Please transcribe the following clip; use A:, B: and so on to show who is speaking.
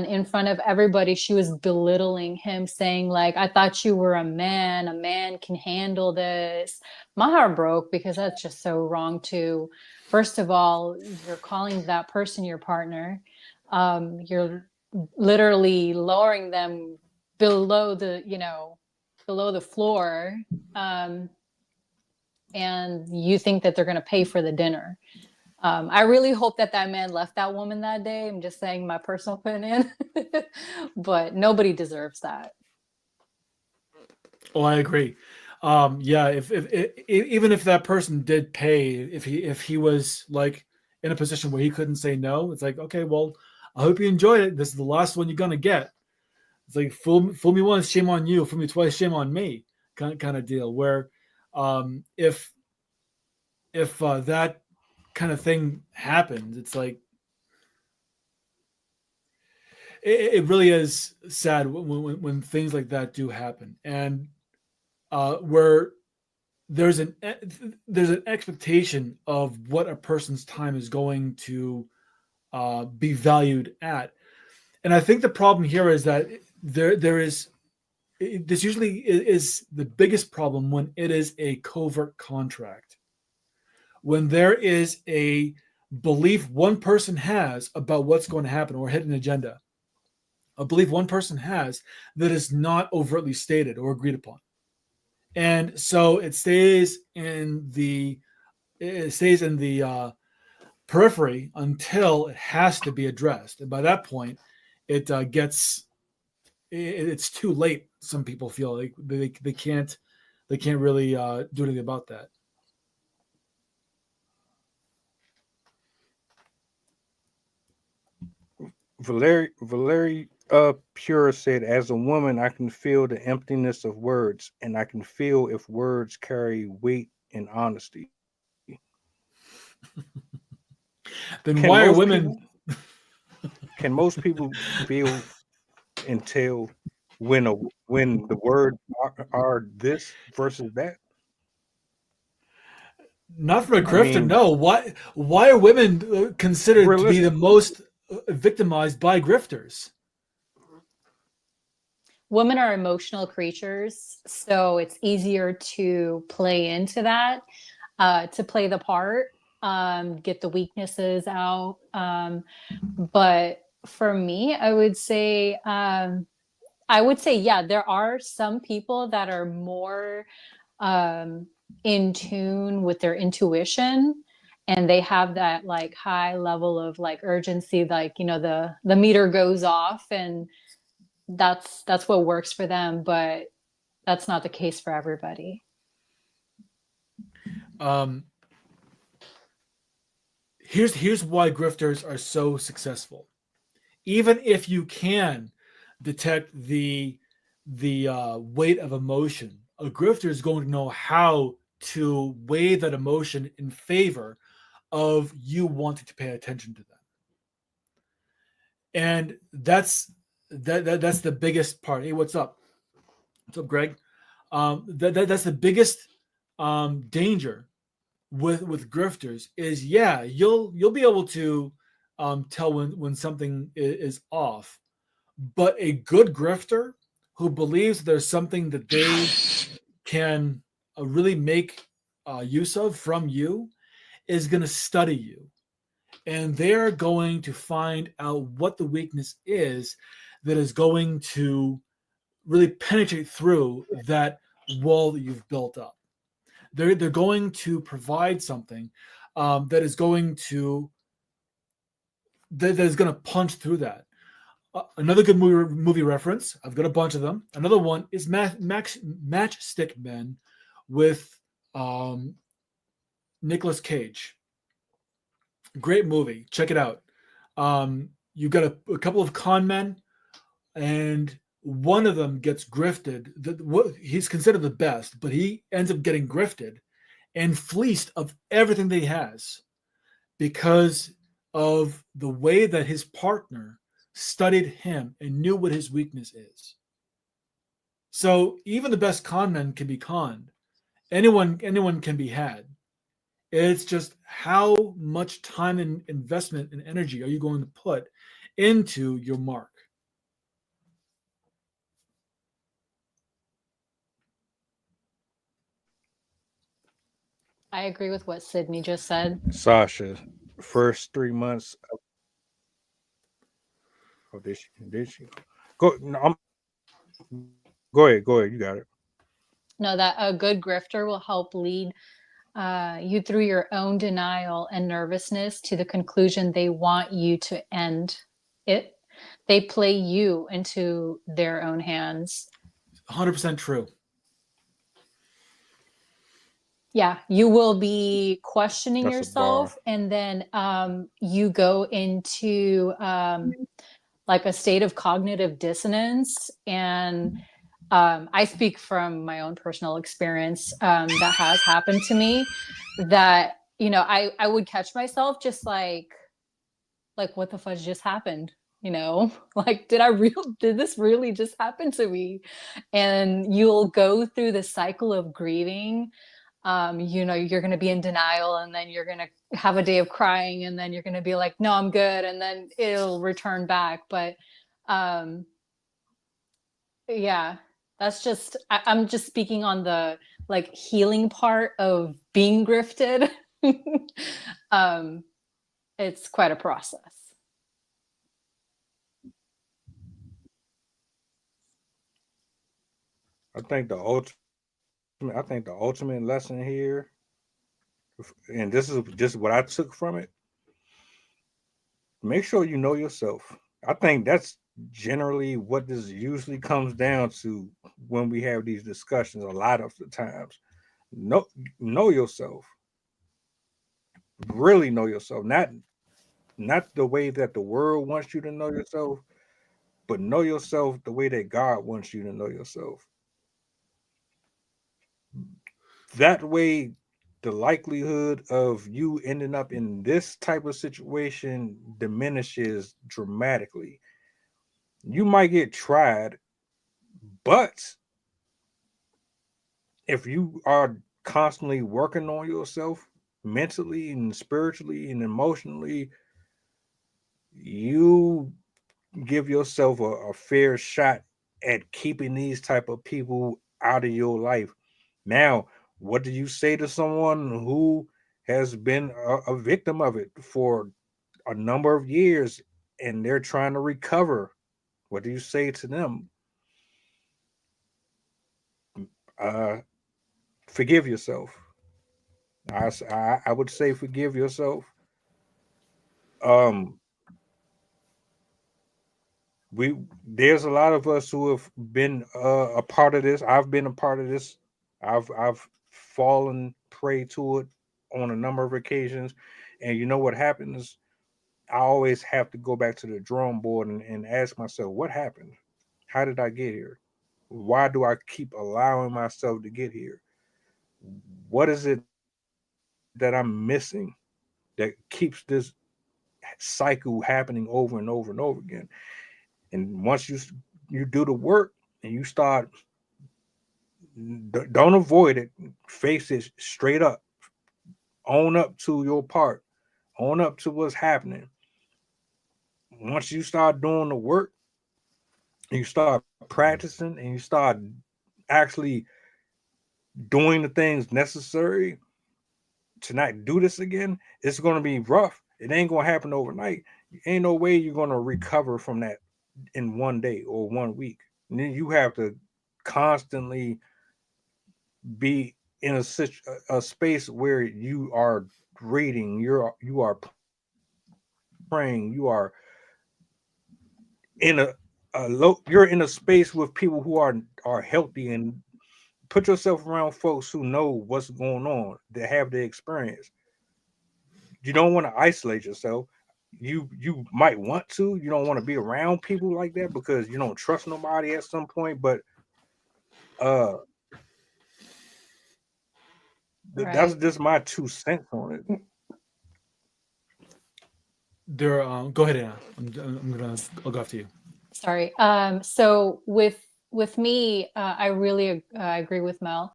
A: and in front of everybody she was belittling him, saying like, I thought you were a man can handle this. My heart broke because that's just so wrong too. First of all, you're calling that person your partner. You're literally lowering them below the, below the floor. um, and you think that they're going to pay for the dinner. I really hope that that man left that woman that day. I'm just saying my personal opinion, but nobody deserves that.
B: Oh, I agree. Yeah, if even if that person did pay, if he was like in a position where he couldn't say no, it's like, okay, well, I hope you enjoyed it. This is the last one you're gonna get. It's like fool me once, shame on you. Fool me twice, shame on me. Kind of deal. Where if that kind of thing happens, it's like it really is sad when things like that do happen, and where there's an there's an expectation of what a person's time is going to be valued at, and I think the problem here is that there is this usually is the biggest problem when it is a covert contract, when there is a belief one person has about what's going to happen, or a hidden agenda, a belief one person has that is not overtly stated or agreed upon, and so it stays in the periphery until it has to be addressed, and by that point, it it's too late. Some people feel like they can't really do anything about that.
C: Valeri Pure said, "As a woman, I can feel the emptiness of words, and I can feel if words carry weight and honesty.
B: Then
C: Can
B: why are
C: most
B: women?
C: people can most people feel and tell when the words are this versus that?
B: Not from a
C: I
B: grifter.
C: mean,
B: No. Why are women considered to be the
C: realistically,
B: most victimized by grifters?
A: Women are emotional creatures, so it's easier to play into that, to play the part, get the weaknesses out. But for me, I would say, yeah, there are some people that are more um, in tune with their intuition, and they have that like high level of like urgency, like, the meter goes off, and that's what works for them. But that's not the case for everybody.
B: Um, here's why grifters are so successful. Even if you can detect the weight of emotion, a grifter is going to know how to weigh that emotion in favor of you wanting to pay attention to them, and that's the biggest part. Hey, what's up, Greg? That's the biggest danger with grifters is, yeah, you'll be able to tell when something is off, but a good grifter who believes there's something that they can really make use of from you is going to study you, and they're going to find out what the weakness is that is going to really penetrate through that wall that you've built up. They're going to provide something that is going to that is going to punch through that. Another good movie reference. I've got a bunch of them. Another one is Matchstick Men with um, Nicolas Cage. Great movie. Check it out. You got a couple of con men, and one of them gets grifted. He's considered the best, but he ends up getting grifted and fleeced of everything that he has because of the way that his partner studied him and knew what his weakness is. So even the best con men can be conned. Anyone can be had. It's just how much time and investment and energy are you going to put into your mark?
A: I agree with what Sydney just said.
C: Sasha, first 3 months. Oh, did she? Go. No, go ahead. Go ahead. You got it.
A: No, that a good grifter will help lead you through your own denial and nervousness to the conclusion they want you to end it. They play you into their own hands.
B: 100% true.
A: Yeah, you will be questioning
C: That's a bar.
A: yourself, and then you go into like a state of cognitive dissonance. And I speak from my own personal experience, that has happened to me, that, you know, I would catch myself just like what the fudge just happened, you know, like did this really just happen to me? And you'll go through the cycle of grieving. You know, you're going to be in denial, and then you're going to have a day of crying, and then you're going to be like, no, I'm good, and then it'll return back. But um yeah, that's just I'm just speaking on the like healing part of being grifted. um it's quite a process.
C: I think the ultimate. I think the ultimate lesson here, and this is just what I took from it. Make sure you know yourself. I think that's generally what this usually comes down to when we have these discussions. A lot of the times, know yourself. Really know yourself. Not the way that the world wants you to know yourself, but know yourself the way that God wants you to know yourself. That way, the likelihood of you ending up in this type of situation diminishes dramatically. You might get tried, but if you are constantly working on yourself mentally and spiritually and emotionally, you give yourself a fair shot at keeping these type of people out of your life. Now, what do you say to someone who has been a victim of it for a number of years and they're trying to recover? What do you say to them? Uh, Forgive yourself. I would say forgive yourself. Um, we There's a lot of us who have been a part of this. I've been a part of this. I've fallen prey to it on a number of occasions, and you know what happens? I always have to go back to the drawing board and ask myself, what happened? How did I get here? Why do I keep allowing myself to get here? What is it that I'm missing that keeps this cycle happening over and over and over again? And once you do the work and you start, don't avoid it, face it straight up, own up to your part, own up to what's happening. Once you start doing the work, you start practicing and you start actually doing the things necessary to not do this again, it's going to be rough. It ain't going to happen overnight. Ain't no way you're going to recover from that in one day or 1 week. And then you have to constantly be in a space where you are reading, you are praying, you are in you're in a space with people who are healthy, and put yourself around folks who know what's going on, that have the experience. You don't want to isolate yourself. You might want to. You don't want to be around people like that because you don't trust nobody at some point. But uh, that's
A: Right.
C: just my 2 cents on it.
B: There, go ahead, Anna. I'll go after you.
A: Sorry. So with me, I really agree with Mel.